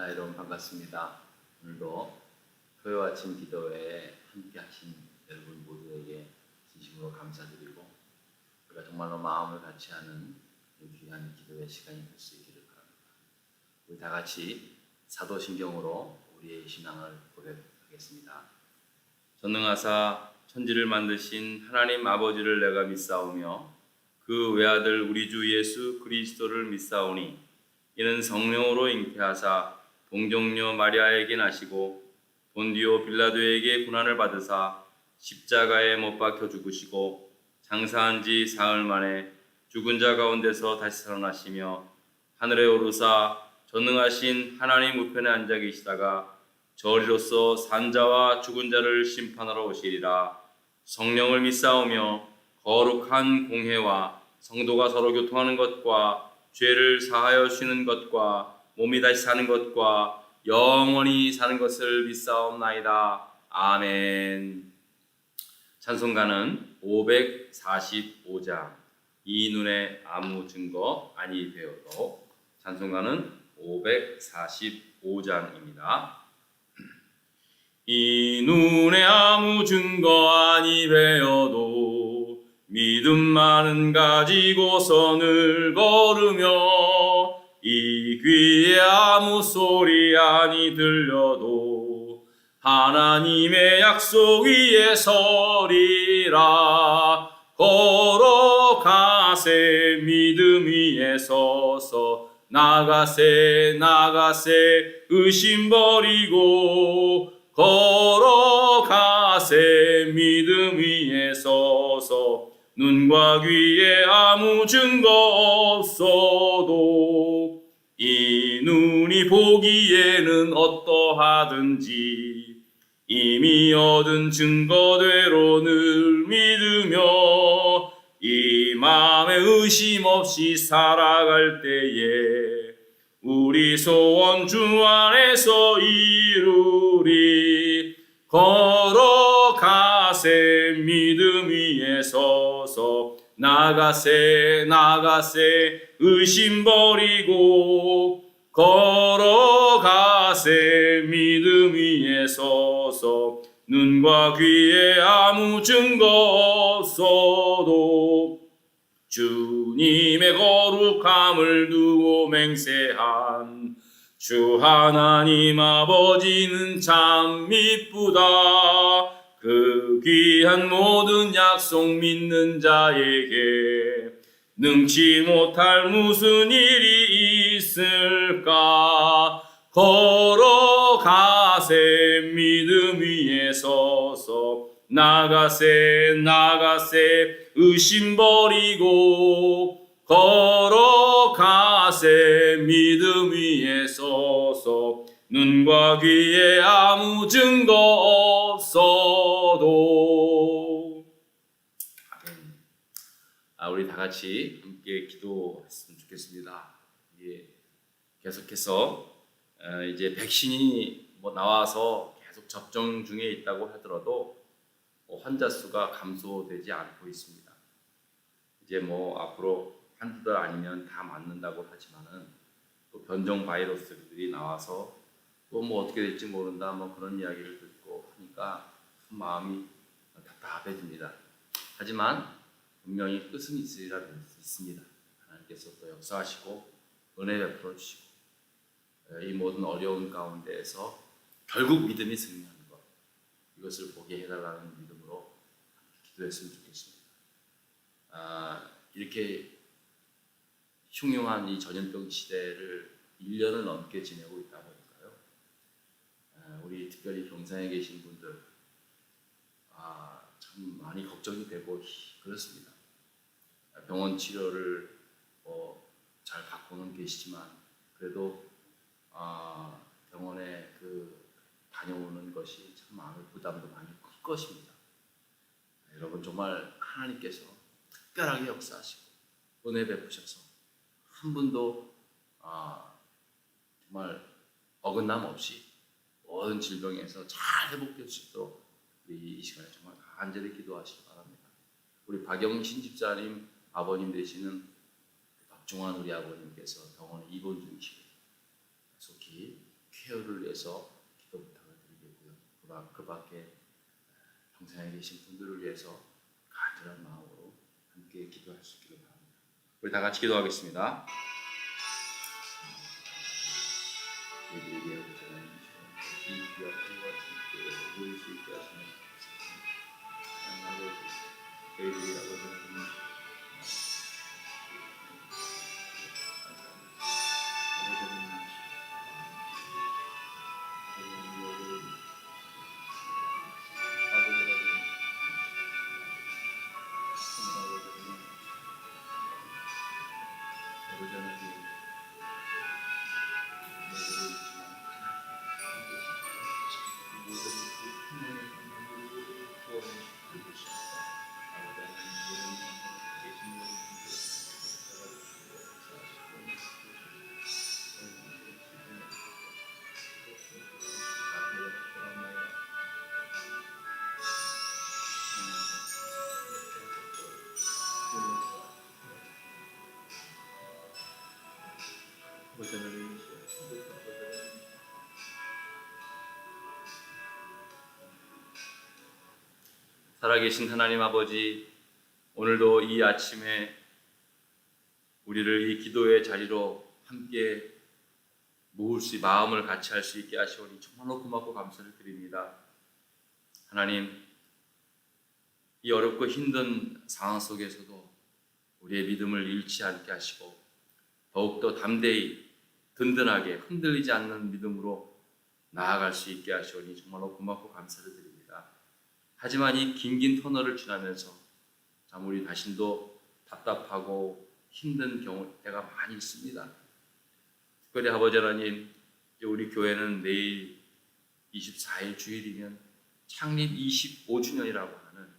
여러분 반갑습니다. 오늘도 토요 아침 기도회에 함께 하신 여러분 모두에게 진심으로 감사드리고 우리가 정말로 마음을 같이 하는 귀한 기도회 시간이 될 수 있기를 바랍니다. 우리 다 같이 사도신경으로 우리의 신앙을 고백하겠습니다. 전능하사 천지를 만드신 하나님 아버지를 내가 믿사오며 그 외아들 우리 주 예수 그리스도를 믿사오니 이는 성령으로 잉태하사 동정녀 마리아에게 나시고 본디오 빌라도에게 고난을 받으사 십자가에 못 박혀 죽으시고 장사한 지 사흘 만에 죽은 자 가운데서 다시 살아나시며 하늘에 오르사 전능하신 하나님 우편에 앉아 계시다가 저리로서 산자와 죽은 자를 심판하러 오시리라. 성령을 믿사오며 거룩한 공회와 성도가 서로 교통하는 것과 죄를 사하여 주시는 것과 몸이 다시 사는 것과 영원히 사는 것을 믿사옵나이다. 아멘. 찬송가는 545장 이 눈에 아무 증거 아니 되어도 찬송가는 545장입니다. 이 눈에 아무 증거 아니 되어도 믿음만은 가지고서 늘 걸으며 이 귀에 아무 소리 아니 들려도 하나님의 약속 위에 서리라. 걸어가세 믿음 위에 서서 나가세 의심 버리고 걸어가세 믿음 위에 서서 눈과 귀에 아무 증거 없어도 이 눈이 보기에는 어떠하든지 이미 얻은 증거대로 늘 믿으며 이 마음에 의심 없이 살아갈 때에 우리 소원 주 안에서 이루리. 걸어가세 믿음 위에 서서 나가세 의심 버리고 걸어가세 믿음 위에 서서 눈과 귀에 아무 증거 없어도 주님의 거룩함을 두고 맹세한 주 하나님 아버지는 참 미쁘다. 그 귀한 모든 약속 믿는 자에게 능치 못할 무슨 일이 있을까. 걸어가세 믿음 위에 서서 나가세 의심 버리고 걸어가세 믿음 위에 서서 눈과 귀에 아무 증거 없어도. 우리 다 같이 함께 기도했으면 좋겠습니다. 계속해서 이제 백신이 나와서 계속 접종 중에 있다고 하더라도 환자 수가 감소되지 않고 있습니다. 이제 앞으로 한두 달 아니면 다 맞는다고 하지만은 또 변종 바이러스들이 나와서 또 어떻게 될지 모른다 그런 이야기를 듣고 하니까 참 마음이 답답해집니다. 하지만 분명히 끝은 있으리라 믿습니다. 하나님께서 또 역사하시고 은혜 베풀어 주시고 이 모든 어려운 가운데에서 결국 믿음이 승리하는 것, 이것을 보게 해달라는 믿음으로 기도했으면 좋겠습니다. 이렇게 흉흉한 이 전염병 시대를 1년을 넘게 지내고 있다 보니까요. 우리 특별히 병상에 계신 분들 참 많이 걱정이 되고 그렇습니다. 병원 치료를 잘 받고는 계시지만 그래도 병원에 다녀오는 것이 참 마음의 부담도 많이 클 것입니다. 여러분 정말 하나님께서 특별하게 역사하시고 은혜 베푸셔서 한 분도 정말 어긋남 없이 모든 질병에서 잘 회복될 수 있도록 이 시간에 정말 간절히 기도하시기 바랍니다. 우리 박영신 집사님 아버님 되시는 박종환 우리 아버님께서 병원에 입원 중이시고 속히 폐허를 위해서 기도 부탁을 드리겠고요. 그 밖에 평생에 계신 분들을 위해서 간절한 마음으로 함께 기도할 수 있기를 바랍니다. 우리 다 같이 기도하겠습니다. 우리에게 오시는 이 귀한 피와 진리를 누릴 수 있게 하시는 하나님 아버지, 저희들이 아버지는 살아계신 하나님 아버지, 오늘도 이 아침에 우리를 이 기도의 자리로 함께 모을 수, 마음을 같이 할 수 있게 하시오니 정말로 고맙고 감사를 드립니다. 하나님, 이 어렵고 힘든 상황 속에서도 우리의 믿음을 잃지 않게 하시고 더욱더 담대히 든든하게 흔들리지 않는 믿음으로 나아갈 수 있게 하시오니 정말로 고맙고 감사를 드립니다. 하지만 이 긴긴 터널을 지나면서 참 우리 자신도 답답하고 힘든 경우 때가 많이 있습니다. 특별히 아버지 하나님, 우리 교회는 내일 24일 주일이면 창립 25주년이라고 하는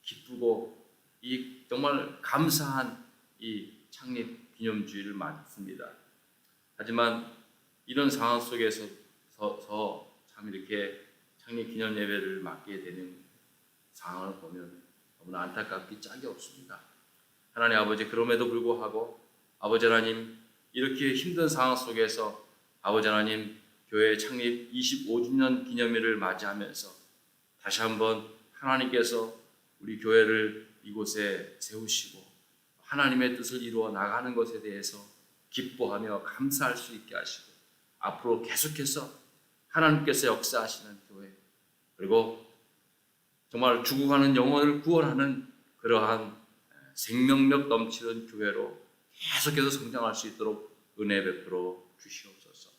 기쁘고 이 정말 감사한 이 창립 기념주일을 맞습니다. 하지만 이런 상황 속에서 참 이렇게 창립 기념 예배를 맡게 되는 상황을 보면 너무나 안타깝기 짝이 없습니다. 하나님 아버지, 그럼에도 불구하고 아버지 하나님, 이렇게 힘든 상황 속에서 아버지 하나님, 교회 창립 25주년 기념일을 맞이하면서 다시 한번 하나님께서 우리 교회를 이곳에 세우시고 하나님의 뜻을 이루어 나가는 것에 대해서 기뻐하며 감사할 수 있게 하시고 앞으로 계속해서 하나님께서 역사하시는 교회, 그리고 정말 죽어가는 영혼을 구원하는 그러한 생명력 넘치는 교회로 계속해서 성장할 수 있도록 은혜 베풀어 주시옵소서.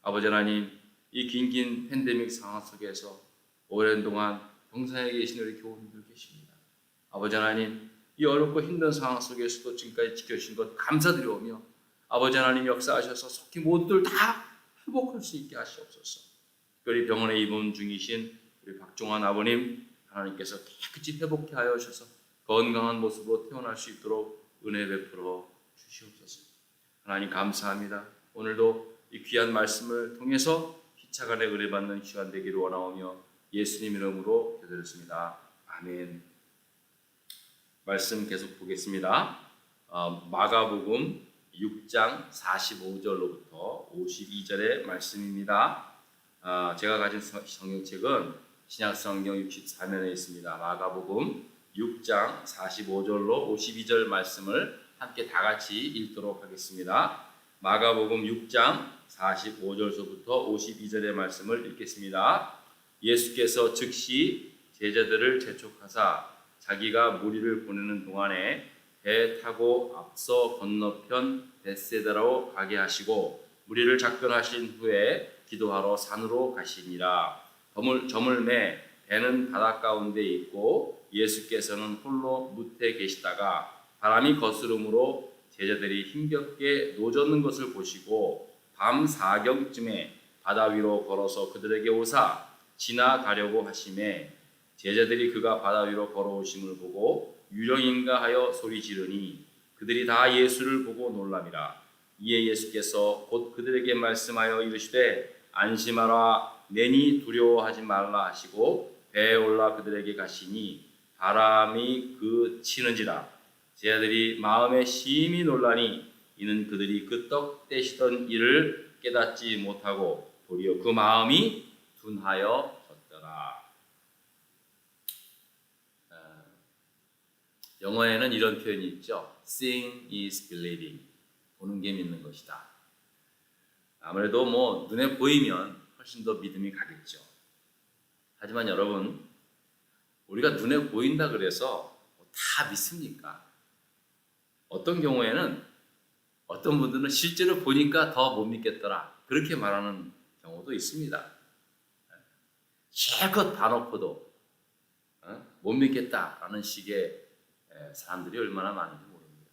아버지 하나님, 이 긴긴 팬데믹 상황 속에서 오랜 동안 병상에 계신 우리 교우님들 계십니다. 아버지 하나님, 이 어렵고 힘든 상황 속에서도 지금까지 지켜주신 것 감사드리오며 아버지 하나님 역사하셔서 속히 모두들 다 회복할 수 있게 하시옵소서. 특별히 병원에 입원 중이신 우리 박종환 아버님, 하나님께서 깨끗이 회복케 하여 주셔서 건강한 모습으로 태어날 수 있도록 은혜 베풀어 주시옵소서. 하나님 감사합니다. 오늘도 이 귀한 말씀을 통해서 피차간에 은혜 받는 시간 되기를 원하오며 예수님 이름으로 기도드렸습니다. 아멘. 말씀 계속 보겠습니다. 마가복음 6장 45절로부터 52절의 말씀입니다. 제가 가진 성경책은 신약성경 64면에 있습니다. 마가복음 6장 45절로 52절 말씀을 함께 다 같이 읽도록 하겠습니다. 마가복음 6장 45절서부터 52절의 말씀을 읽겠습니다. 예수께서 즉시 제자들을 재촉하사 자기가 무리를 보내는 동안에 배 타고 앞서 건너편 벳세다로 가게 하시고 무리를 작별하신 후에 기도하러 산으로 가시니라. 저물매 배는 바닷 가운데 있고 예수께서는 홀로 무태 계시다가 바람이 거스름으로 제자들이 힘겹게 노젓는 것을 보시고 밤 4경쯤에 바다 위로 걸어서 그들에게 오사 지나가려고 하심에 제자들이 그가 바다 위로 걸어오심을 보고 유령인가 하여 소리 지르니 그들이 다 예수를 보고 놀랍니다. 이에 예수께서 곧 그들에게 말씀하여 이르시되 안심하라, 내니 두려워하지 말라 하시고 배에 올라 그들에게 가시니 바람이 그 치는지라. 제자들이 마음에 심히 놀라니 이는 그들이 그 떡 떼시던 일을 깨닫지 못하고 도리어 그 마음이 둔하여졌더라. 영어에는 이런 표현이 있죠. Seeing is believing. 보는 게 믿는 것이다. 아무래도 뭐 눈에 보이면 훨씬 더 믿음이 가겠죠. 하지만 여러분, 우리가 눈에 보인다 그래서 다 믿습니까? 어떤 경우에는 어떤 분들은 실제로 보니까 더 못 믿겠더라, 그렇게 말하는 경우도 있습니다. 실컷 봐놓고도 못 믿겠다라는 식의 사람들이 얼마나 많은지 모릅니다.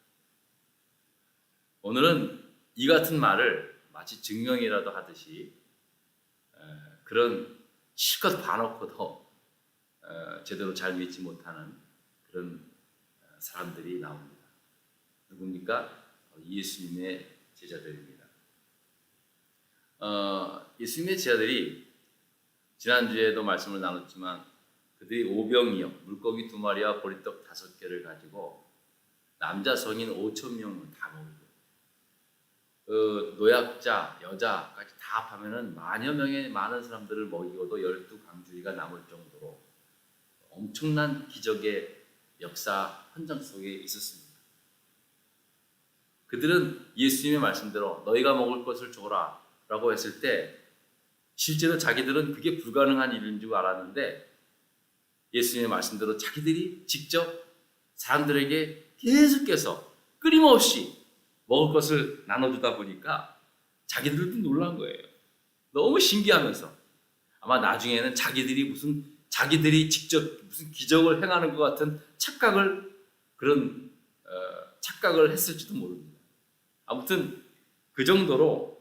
오늘은 이 같은 말을 마치 증명이라도 하듯이 그런 실컷 봐놓고도 제대로 잘 믿지 못하는 그런 사람들이 나옵니다. 누굽니까? 예수님의 제자들입니다. 예수님의 제자들이 지난주에도 말씀을 나눴지만 그들이 오병이어 물고기 2마리와 보리떡 5개를 가지고 남자 성인 5,000명을 다 먹이고 노약자, 여자까지 다 합하면은 만여 명의 많은 사람들을 먹이고도 12강주리가 남을 정도로 엄청난 기적의 역사 현장 속에 있었습니다. 그들은 예수님의 말씀대로 너희가 먹을 것을 줘라 라고 했을 때 실제로 자기들은 그게 불가능한 일인 줄 알았는데 예수님의 말씀대로 자기들이 직접 사람들에게 계속해서 끊임없이 먹을 것을 나눠주다 보니까 자기들도 놀란 거예요. 너무 신기하면서 아마 나중에는 자기들이 직접 무슨 기적을 행하는 것 같은 착각을 했을지도 모릅니다. 아무튼 그 정도로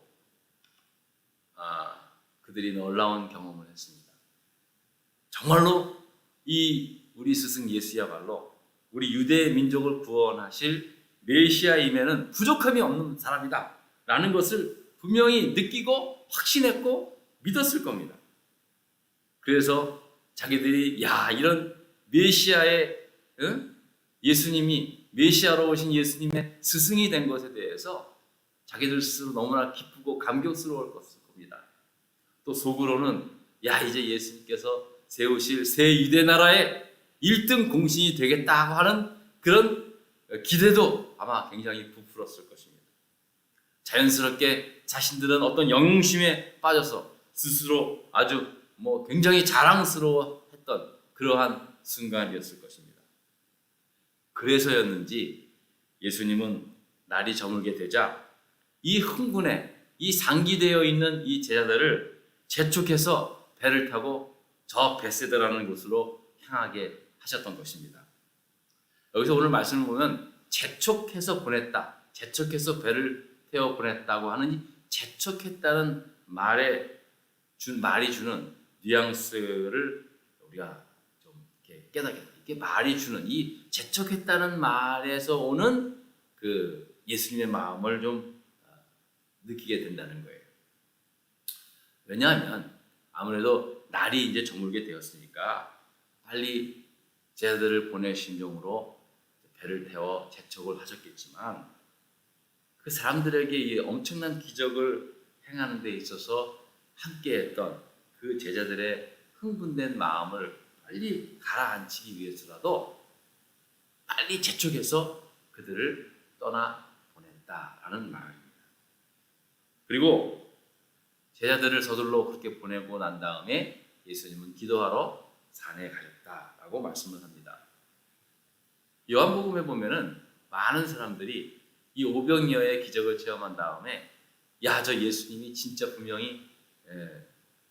그들이 놀라운 경험을 했습니다. 정말로 우리 스승 예수야말로 우리 유대 민족을 구원하실 메시아임에는 부족함이 없는 사람이다 라는 것을 분명히 느끼고 확신했고 믿었을 겁니다. 그래서 자기들이 이런 메시아의 예수님이 메시아로 오신 예수님의 스승이 된 것에 대해서 자기들 스스로 너무나 기쁘고 감격스러울 겁니다. 또 속으로는 이제 예수님께서 세우실 새 유대 나라의 1등 공신이 되겠다고 하는 그런 기대도 아마 굉장히 부풀었을 것입니다. 자연스럽게 자신들은 어떤 영웅심에 빠져서 스스로 아주 굉장히 자랑스러워했던 그러한 순간이었을 것입니다. 그래서였는지 예수님은 날이 저물게 되자 이 흥분에 이 상기되어 있는 이 제자들을 재촉해서 배를 타고 저 벳세다라는 곳으로 향하게 하셨던 것입니다. 여기서 오늘 말씀을 보면 재촉해서 보냈다, 재촉해서 배를 태워 보냈다고 하는 이 재촉했다는 말이 주는 뉘앙스를 우리가 좀 이렇게 깨닫게 됩니다. 이게 말이 주는 이 재촉했다는 말에서 오는 그 예수님의 마음을 좀 느끼게 된다는 거예요. 왜냐하면 아무래도 날이 이제 저물게 되었으니까 빨리 제자들을 보낼 심정으로 배를 태워 재촉을 하셨겠지만 그 사람들에게 이 엄청난 기적을 행하는 데 있어서 함께했던 그 제자들의 흥분된 마음을 빨리 가라앉히기 위해서라도 빨리 재촉해서 그들을 떠나 보냈다라는 말입니다. 그리고 제자들을 서둘러 그렇게 보내고 난 다음에 예수님은 기도하러 산에 가셨다라고 말씀을 합니다. 요한복음에 보면은 많은 사람들이 이 오병이어의 기적을 체험한 다음에 저 예수님이 진짜 분명히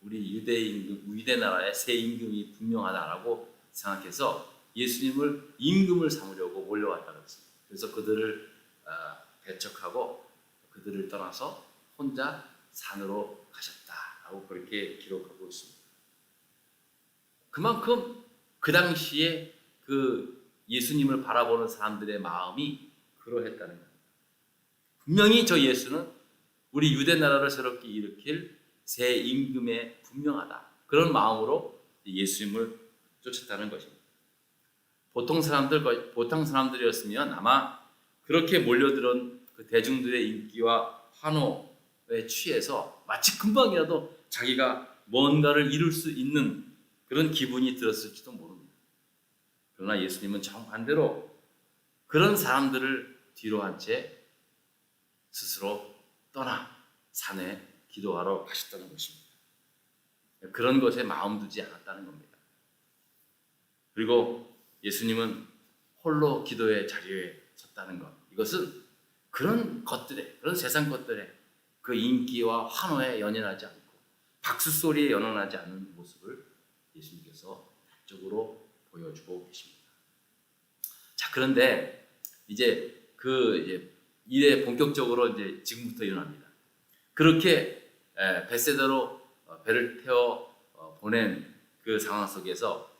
우리 유대 나라의 새 임금이 분명하다라고 생각해서 예수님을 임금을 삼으려고 몰려왔다고 했습니다. 그래서 그들을 배척하고 그들을 떠나서 혼자 산으로 가셨다라고 그렇게 기록하고 있습니다. 그만큼 그 당시에 그 예수님을 바라보는 사람들의 마음이 그러했다는 겁니다. 분명히 저 예수는 우리 유대 나라를 새롭게 일으킬 새 임금에 분명하다. 그런 마음으로 예수님을 쫓았다는 것입니다. 보통 사람들이었으면 아마 그렇게 몰려들은 그 대중들의 인기와 환호에 취해서 마치 금방이라도 자기가 뭔가를 이룰 수 있는 그런 기분이 들었을지도 모릅니다. 그러나 예수님은 정반대로 그런 사람들을 뒤로 한 채 스스로 떠나 산에 기도하러 가셨다는 것입니다. 그런 것에 마음 두지 않았다는 겁니다. 그리고 예수님은 홀로 기도의 자리에 섰다는 것, 이것은 그런 것들에, 그런 세상 것들에 그 인기와 환호에 연연하지 않고 박수 소리에 연연하지 않는 모습을 예수님께서 적극적으로 보여주고 계십니다. 자, 그런데 이제 일에 본격적으로 이제 지금부터 일어납니다. 그렇게 벳세다로 배를 태워 보낸 그 상황 속에서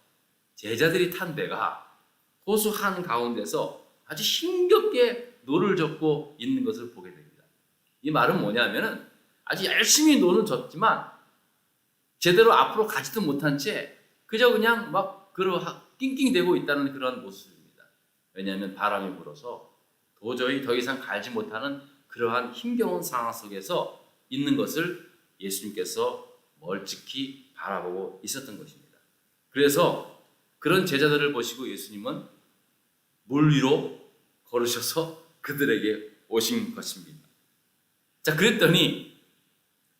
제자들이 탄 배가 호수 한 가운데서 아주 힘겹게 노를 젓고 있는 것을 보게 됩니다. 이 말은 뭐냐면은 아주 열심히 노는 젓지만 제대로 앞으로 가지도 못한 채 그저 그냥 막 낑낑대고 있다는 그런 모습입니다. 왜냐하면 바람이 불어서 도저히 더 이상 갈지 못하는 그러한 힘겨운 상황 속에서 있는 것을 예수님께서 멀찍이 바라보고 있었던 것입니다. 그래서 그런 제자들을 보시고 예수님은 물 위로 걸으셔서 그들에게 오신 것입니다. 자, 그랬더니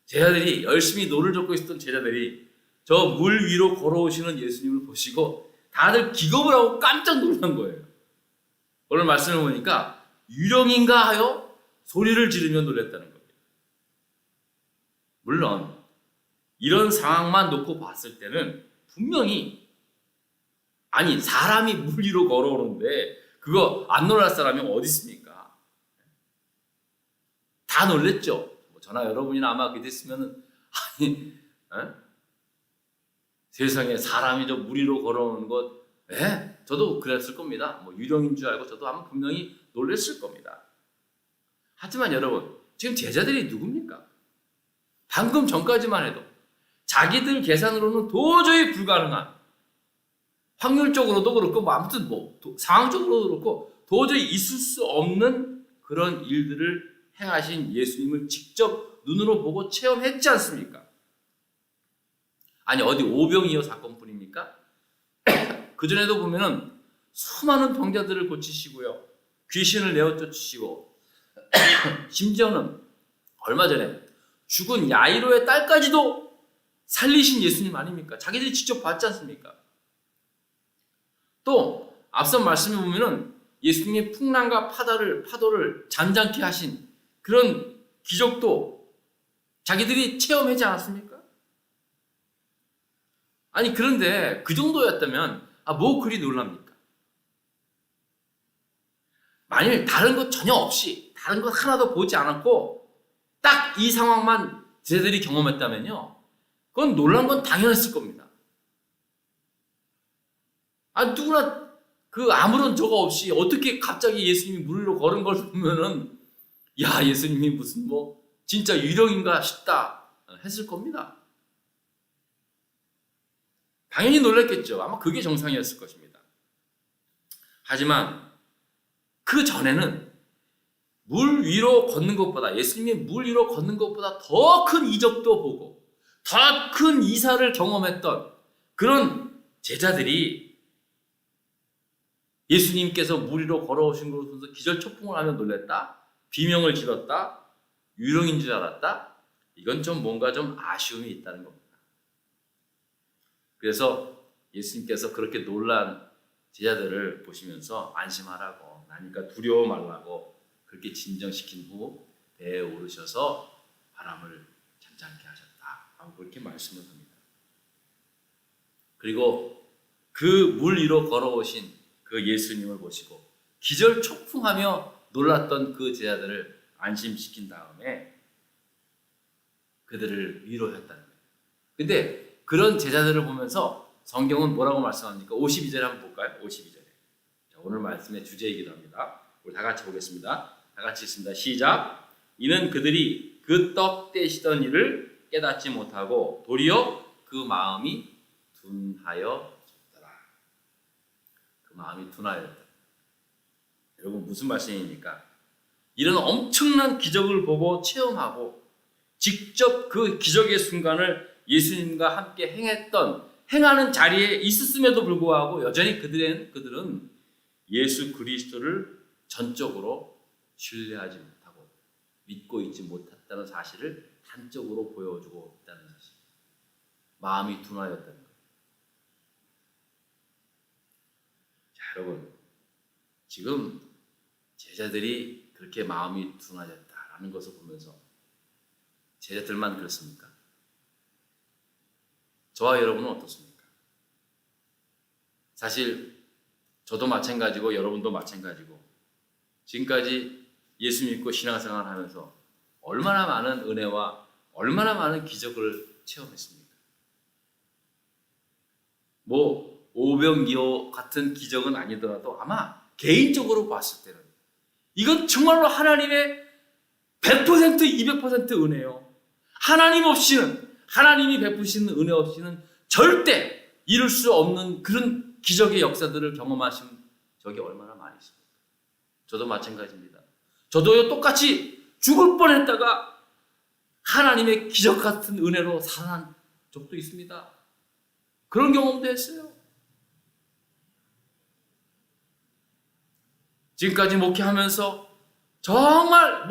제자들이 열심히 노를 젓고 있었던 제자들이 저 물 위로 걸어오시는 예수님을 보시고 다들 기겁을 하고 깜짝 놀란 거예요. 오늘 말씀을 보니까 유령인가 하여 소리를 지르며 놀랐다는 겁니다. 물론 이런 상황만 놓고 봤을 때는 분명히 아니 사람이 물 위로 걸어오는데 그거 안 놀랄 사람이 어디 있습니까? 다 놀랬죠. 저나 여러분이나 아마 그랬으면은 아니 세상에 사람이 저 물 위로 걸어오는 것, 저도 그랬을 겁니다. 유령인 줄 알고 저도 아마 분명히 놀랬을 겁니다. 하지만 여러분, 지금 제자들이 누굽니까? 방금 전까지만 해도 자기들 계산으로는 도저히 불가능한, 확률적으로도 그렇고 아무튼 상황적으로도 그렇고 도저히 있을 수 없는 그런 일들을 행하신 예수님을 직접 눈으로 보고 체험했지 않습니까? 아니 어디 오병이어 사건뿐입니까? 그전에도 보면은 수많은 병자들을 고치시고요, 귀신을 내어 쫓으시고 심지어는 얼마 전에 죽은 야이로의 딸까지도 살리신 예수님 아닙니까? 자기들이 직접 봤지 않습니까? 또 앞서 말씀해 보면은 예수님이 풍랑과 파도를 잠잠케 하신 그런 기적도 자기들이 체험하지 않았습니까? 아니 그런데 그 정도였다면 뭐 그리 놀랍니까? 만일 다른 것 전혀 없이 다른 것 하나도 보지 않았고 딱 이 상황만 제자들이 경험했다면요, 그건 놀란 건 당연했을 겁니다. 누구나 아무런 저거 없이 어떻게 갑자기 예수님이 물 위로 걸은 걸 보면은 야, 예수님이 무슨 진짜 유령인가 싶다 했을 겁니다. 당연히 놀랐겠죠. 아마 그게 정상이었을 것입니다. 하지만 그 전에는 물 위로 걷는 것보다, 예수님이 물 위로 걷는 것보다 더 큰 이적도 보고 더 큰 이사를 경험했던 그런 제자들이 예수님께서 물 위로 걸어오신 것을 보면서 기절초풍을 하며 놀랐다, 비명을 질렀다, 유령인 줄 알았다, 이건 좀 뭔가 좀 아쉬움이 있다는 겁니다. 그래서 예수님께서 그렇게 놀란 제자들을 보시면서 안심하라고, 나니까 두려워 말라고 그렇게 진정시킨 후 배에 오르셔서 바람을 잠잠케 하셨다 하고 그렇게 말씀을 합니다. 그리고 그 물 위로 걸어오신 그 예수님을 보시고 기절초풍하며 놀랐던 그 제자들을 안심시킨 다음에 그들을 위로했다는 거예요. 근데 그런 제자들을 보면서 성경은 뭐라고 말씀합니까? 52절에 한번 볼까요? 52절에. 자, 오늘 말씀의 주제이기도 합니다. 우리 다 같이 보겠습니다. 다 같이 있습니다. 시작. 이는 그들이 그 떡 떼시던 일을 깨닫지 못하고 도리어 그 마음이 둔하여졌더라. 그 마음이 둔하여졌다. 여러분 무슨 말씀입니까? 이런 엄청난 기적을 보고 체험하고 직접 그 기적의 순간을 예수님과 함께 행하는 자리에 있었음에도 불구하고 여전히 그들은 예수 그리스도를 전적으로 신뢰하지 못하고 믿고 있지 못했다는 사실을 단적으로 보여주고 있다는 사실. 마음이 둔하였다는 거예요. 자, 여러분, 지금 제자들이 그렇게 마음이 둔하였다라는 것을 보면서 제자들만 그렇습니까? 저와 여러분은 어떻습니까? 사실 저도 마찬가지고 여러분도 마찬가지고 지금까지 예수 믿고 신앙생활을 하면서 얼마나 많은 은혜와 얼마나 많은 기적을 체험했습니까? 뭐 오병이어 같은 기적은 아니더라도 아마 개인적으로 봤을 때는 이건 정말로 하나님의 100%, 200% 은혜요. 하나님이 베푸시는 은혜 없이는 절대 이룰 수 없는 그런 기적의 역사들을 경험하신 적이 얼마나 많이 있습니까? 저도 마찬가지입니다. 저도요 똑같이 죽을 뻔했다가 하나님의 기적 같은 은혜로 살아난 적도 있습니다. 그런 경험도 했어요. 지금까지 목회하면서 정말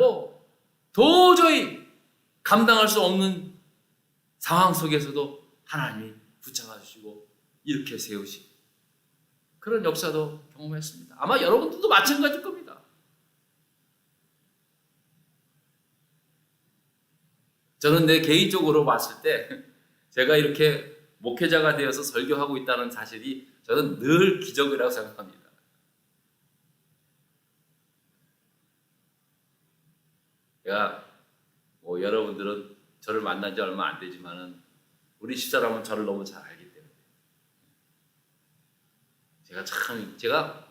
도저히 감당할 수 없는 상황 속에서도 하나님이 붙잡아 주시고 이렇게 세우시고 그런 역사도 경험했습니다. 아마 여러분들도 마찬가지일 겁니다. 저는 내 개인적으로 봤을 때 제가 이렇게 목회자가 되어서 설교하고 있다는 사실이 저는 늘 기적이라고 생각합니다. 제가 여러분들은 저를 만난 지 얼마 안 되지만은 우리 집사람은 저를 너무 잘 알기 때문에 제가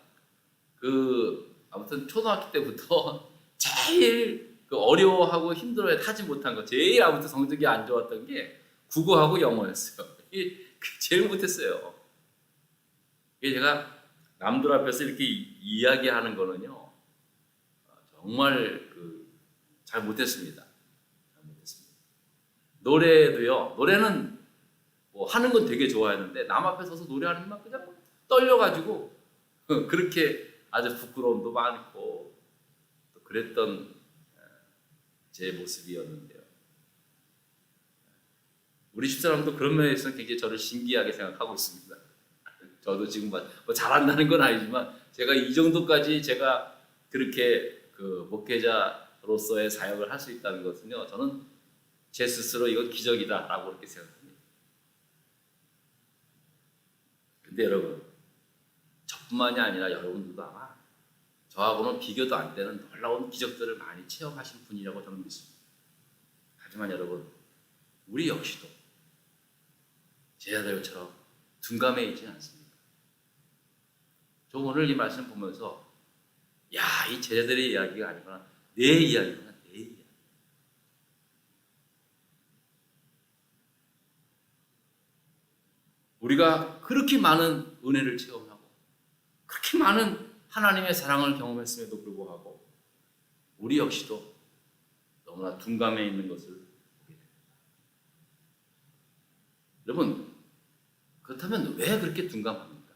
아무튼 초등학교 때부터 제일 어려워하고 힘들어해 타지 못한 거 제일 아무튼 성적이 안 좋았던 게 국어하고 영어였어요. 제일 못했어요. 제가 남들 앞에서 이렇게 이야기하는 거는요 정말 잘 못했습니다. 노래는 하는 건 되게 좋아했는데 남 앞에 서서 노래하는 막 그냥 떨려가지고 그렇게 아주 부끄러움도 많고 또 그랬던 제 모습이었는데요. 우리 집사람도 그런 면에서 굉장히 저를 신기하게 생각하고 있습니다. 저도 지금 잘한다는 건 아니지만 제가 이 정도까지 제가 그렇게 목회자로서의 사역을 할 수 있다는 것은요, 저는 제 스스로 이건 기적이다라고 그렇게 생각합니다. 근데 여러분, 저뿐만이 아니라 여러분들도 아마 저하고는 비교도 안 되는 놀라운 기적들을 많이 체험하신 분이라고 저는 믿습니다. 하지만 여러분, 우리 역시도 제자들처럼 둔감해 있지는 않습니다. 저 오늘 이 말씀 보면서 이 제자들의 이야기가 아니구나, 내 이야기구나, 내 이야기. 우리가 그렇게 많은 은혜를 체험하고 그렇게 많은 하나님의 사랑을 경험했음에도 불구하고 우리 역시도 너무나 둔감해 있는 것을 보게 됩니다. 여러분, 그렇다면 왜 그렇게 둔감합니까?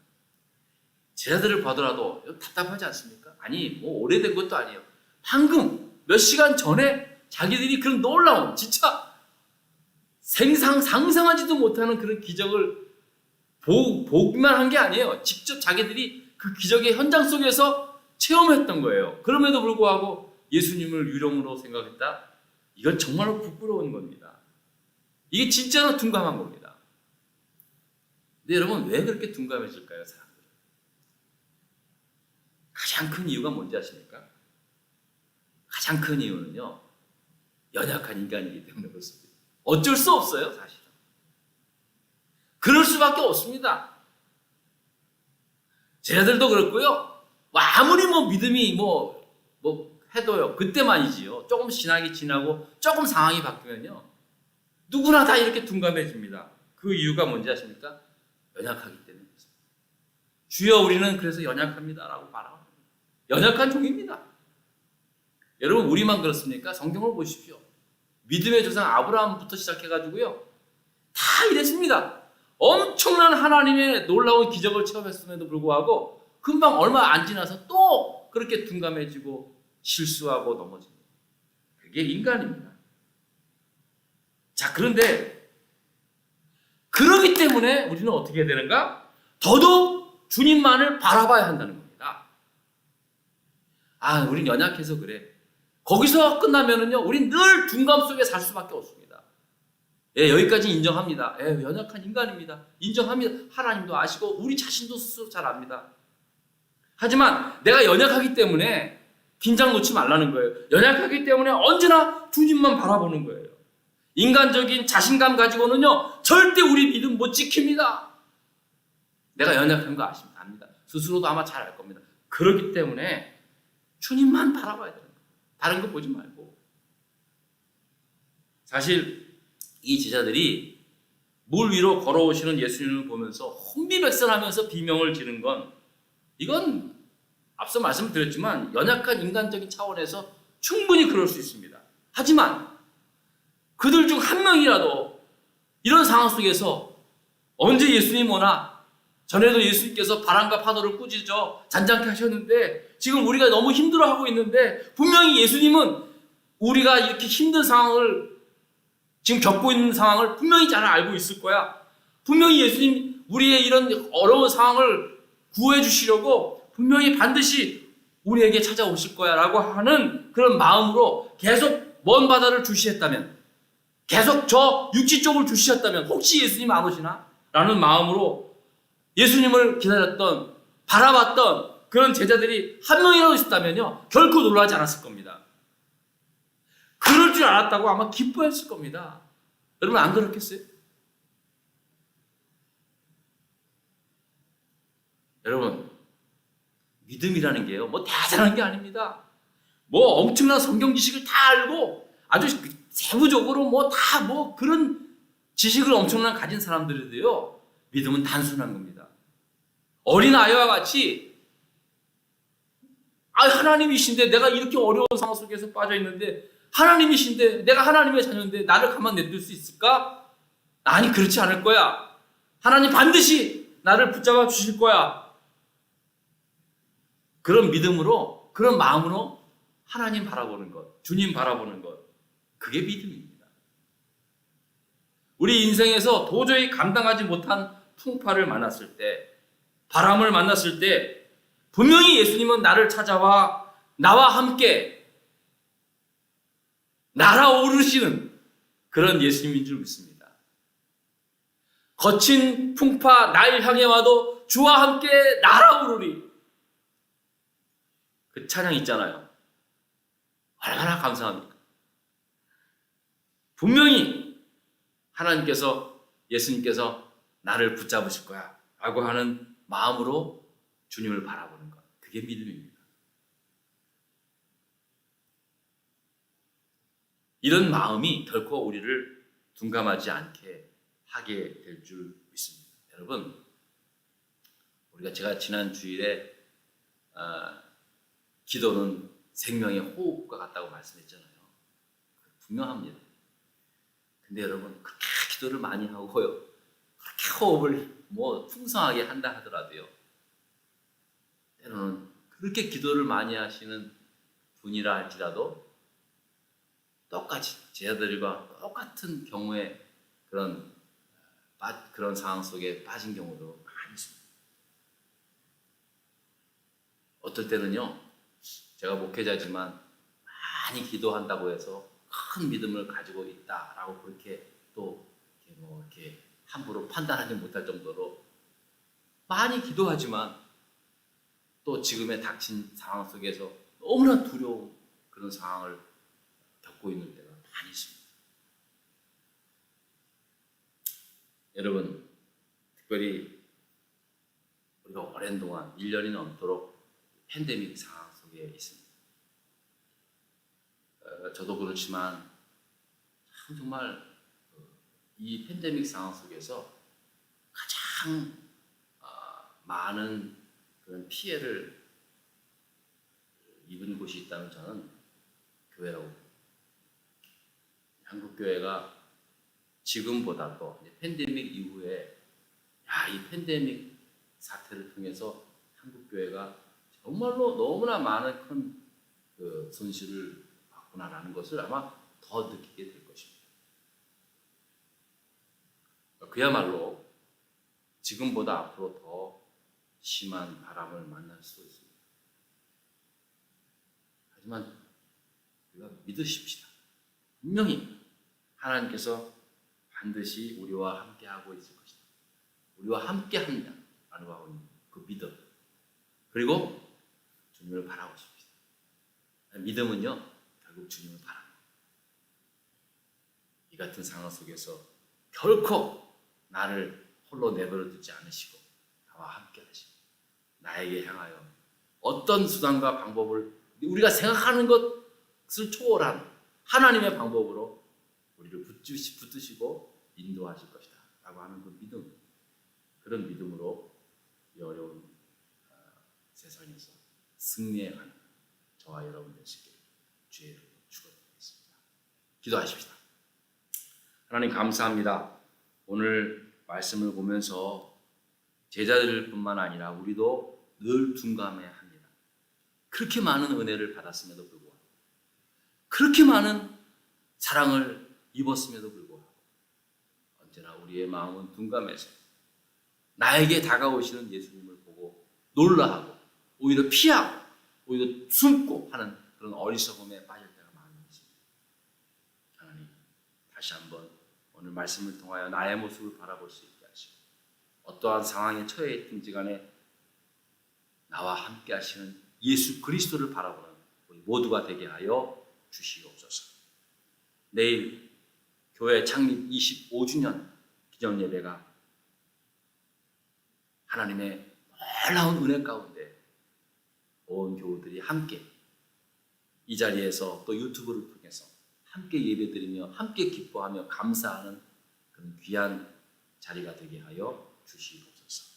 제자들을 봐더라도 답답하지 않습니까? 아니, 오래된 것도 아니에요. 방금 몇 시간 전에 자기들이 그런 놀라운, 진짜 상상하지도 못하는 그런 기적을 보기만 한 게 아니에요. 직접 자기들이 그 기적의 현장 속에서 체험했던 거예요. 그럼에도 불구하고 예수님을 유령으로 생각했다? 이건 정말로 부끄러운 겁니다. 이게 진짜로 둔감한 겁니다. 근데 여러분, 왜 그렇게 둔감해질까요, 사람들이? 가장 큰 이유가 뭔지 아십니까? 가장 큰 이유는요, 연약한 인간이기 때문에 그렇습니다. 어쩔 수 없어요, 사실은. 그럴 수밖에 없습니다. 제자들도 그렇고요. 아무리 믿음이 해도요. 그때만이지요. 조금 신학이 지나고 조금 상황이 바뀌면요. 누구나 다 이렇게 둔감해집니다. 그 이유가 뭔지 아십니까? 연약하기 때문입니다. 주여 우리는 그래서 연약합니다라고 말합니다. 연약한 종입니다. 여러분, 우리만 그렇습니까? 성경을 보십시오. 믿음의 조상 아브라함부터 시작해가지고요. 다 이랬습니다. 엄청난 하나님의 놀라운 기적을 체험했음에도 불구하고 금방 얼마 안 지나서 또 그렇게 둔감해지고 실수하고 넘어집니다. 그게 인간입니다. 자, 그런데 그러기 때문에 우리는 어떻게 해야 되는가? 더더욱 주님만을 바라봐야 한다는 겁니다. 아, 우린 연약해서 그래. 거기서 끝나면은요, 우린 늘 둔감 속에 살 수밖에 없습니다. 예, 여기까지 인정합니다. 예, 연약한 인간입니다. 인정합니다. 하나님도 아시고 우리 자신도 스스로 잘 압니다. 하지만 내가 연약하기 때문에 긴장 놓지 말라는 거예요. 연약하기 때문에 언제나 주님만 바라보는 거예요. 인간적인 자신감 가지고는요, 절대 우리 믿음 못 지킵니다. 내가 연약한 거 압니다. 스스로도 아마 잘 알 겁니다. 그렇기 때문에 주님만 바라봐야 되는 거예요. 다른 거 보지 말고. 사실 이 제자들이 물 위로 걸어오시는 예수님을 보면서 혼비백산하면서 비명을 지른 건, 이건 앞서 말씀드렸지만 연약한 인간적인 차원에서 충분히 그럴 수 있습니다. 하지만 그들 중 한 명이라도 이런 상황 속에서 언제 예수님 오나, 전에도 예수님께서 바람과 파도를 꾸짖어 잔잔케 하셨는데 지금 우리가 너무 힘들어하고 있는데, 분명히 예수님은 우리가 이렇게 힘든 상황을 지금 겪고 있는 상황을 분명히 잘 알고 있을 거야. 분명히 예수님 우리의 이런 어려운 상황을 구해 주시려고 분명히 반드시 우리에게 찾아오실 거야 라고 하는 그런 마음으로 계속 먼 바다를 주시했다면, 계속 저 육지 쪽을 주시했다면 혹시 예수님 안 오시나? 라는 마음으로 예수님을 기다렸던, 바라봤던 그런 제자들이 한 명이라도 있었다면요, 결코 놀라지 않았을 겁니다. 그럴 줄 알았다고 아마 기뻐했을 겁니다. 여러분 안 그렇겠어요? 여러분, 믿음이라는 게요, 뭐 대단한 게 아닙니다. 뭐 엄청난 성경 지식을 다 알고 아주 세부적으로 뭐 다 뭐 그런 지식을 엄청난 가진 사람들인데요, 믿음은 단순한 겁니다. 어린 아이와 같이, 하나님이신데 내가 이렇게 어려운 상황 속에서 빠져 있는데, 하나님이신데 내가 하나님의 자녀인데 나를 가만 내둘 수 있을까? 아니, 그렇지 않을 거야. 하나님 반드시 나를 붙잡아 주실 거야. 그런 믿음으로, 그런 마음으로 하나님 바라보는 것, 주님 바라보는 것, 그게 믿음입니다. 우리 인생에서 도저히 감당하지 못한 풍파를 만났을 때, 바람을 만났을 때 분명히 예수님은 나를 찾아와 나와 함께 날아오르시는 그런 예수님인 줄 믿습니다. 거친 풍파 날 향해 와도 주와 함께 날아오르리, 그 찬양 있잖아요. 얼마나 감사합니까? 분명히 하나님께서, 예수님께서 나를 붙잡으실 거야 라고 하는 마음으로 주님을 바라보는 것, 그게 믿음입니다. 이런 마음이 결코 우리를 둔감하지 않게 하게 될 줄 믿습니다. 여러분, 제가 지난 주일에 기도는 생명의 호흡과 같다고 말씀했잖아요. 분명합니다. 근데 여러분, 그렇게 기도를 많이 하고요, 그렇게 호흡을 뭐 풍성하게 한다 하더라도요, 때로는 그렇게 기도를 많이 하시는 분이라 할지라도 똑같이 제자들과 똑같은 경우에 그런 상황 속에 빠진 경우도 많이 있습니다. 어떨 때는요, 제가 목회자지만 많이 기도한다고 해서 큰 믿음을 가지고 있다라고 그렇게 또 이렇게 함부로 판단하지 못할 정도로 많이 기도하지만 또 지금의 닥친 상황 속에서 너무나 두려운 그런 상황을 겪고 있는 때가 많이 있습니다. 여러분, 특별히 우리가 오랜 동안 1년이 넘도록 팬데믹 상황 속에 있습니다. 저도 그렇지만 정말 이 팬데믹 상황 속에서 가장 많은 그런 피해를 입은 곳이 있다면 저는 교회라고 봅니다. 한국 교회가 지금보다도 이제 팬데믹 이후에 이 팬데믹 사태를 통해서 한국 교회가 정말로 너무나 많은 큰 그 손실을 받구나라는 것을 아마 더 느끼게 될 것입니다. 그야말로 지금보다 앞으로 더 심한 바람을 만날 수도 있습니다. 하지만 우리가 믿으십시다. 분명히 하나님께서 반드시 우리와 함께하고 있을 것이다. 우리와 함께한다 라고 하고 있는 그 믿음, 그리고 주님을 바라고 싶습니다. 믿음은요 결국 주님을 바라는 거예요. 이 같은 상황 속에서 결코 나를 홀로 내버려 두지 않으시고 나와 함께 하시고 나에게 향하여 어떤 수단과 방법을 우리가 생각하는 것을 초월한 하나님의 방법으로 우리를 붙드시고 인도하실 것이다 라고 하는 그 믿음, 그런 믿음으로 이 어려운 세상에서 승리해가는 저와 여러분 되시기를 주의 이름으로 축원드리겠습니다. 기도하십시다. 하나님 감사합니다. 오늘 말씀을 보면서 제자들뿐만 아니라 우리도 늘 둔감해야 합니다. 그렇게 많은 은혜를 받았음에도 불구하고, 그렇게 많은 사랑을 입었음에도 불구하고 언제나 우리의 마음은 둔감해서 나에게 다가오시는 예수님을 보고 놀라하고 오히려 피하고 오히려 숨고 하는 그런 어리석음에 빠질 때가 많은 것입니다. 하나님, 다시 한번 오늘 말씀을 통하여 나의 모습을 바라볼 수 있게 하시고 어떠한 상황에 처해 있든지 간에 나와 함께 하시는 예수 그리스도를 바라보는 우리 모두가 되게 하여 주시옵소서. 내일 교회 창립 25주년 기념예배가 하나님의 놀라운 은혜 가운데 온 교우들이 함께 이 자리에서 또 유튜브를 통해서 함께 예배드리며 함께 기뻐하며 감사하는 그런 귀한 자리가 되게 하여 주시옵소서.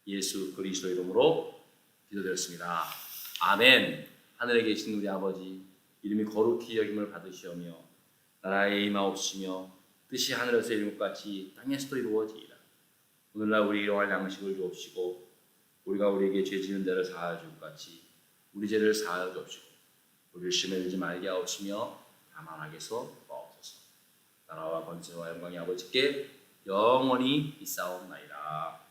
예수 그리스도 이름으로 기도드렸습니다. 아멘. 하늘에 계신 우리 아버지, 이름이 거룩히 여김을 받으시오며 나라에 임하옵시며 뜻이 하늘에서 이룬 것 같이 땅에서도 이루어지이다. 오늘날 우리 일용할 양식을 주옵시고 우리가 우리에게 죄 지은 데를 사하여 줄 것 같이 우리 죄를 사하여 주옵시고 우리를 시험에 들지 말게 하옵시며 다만 악에서 구하옵소서. 나라와 권세와 영광이 아버지께 영원히 있사옵나이다.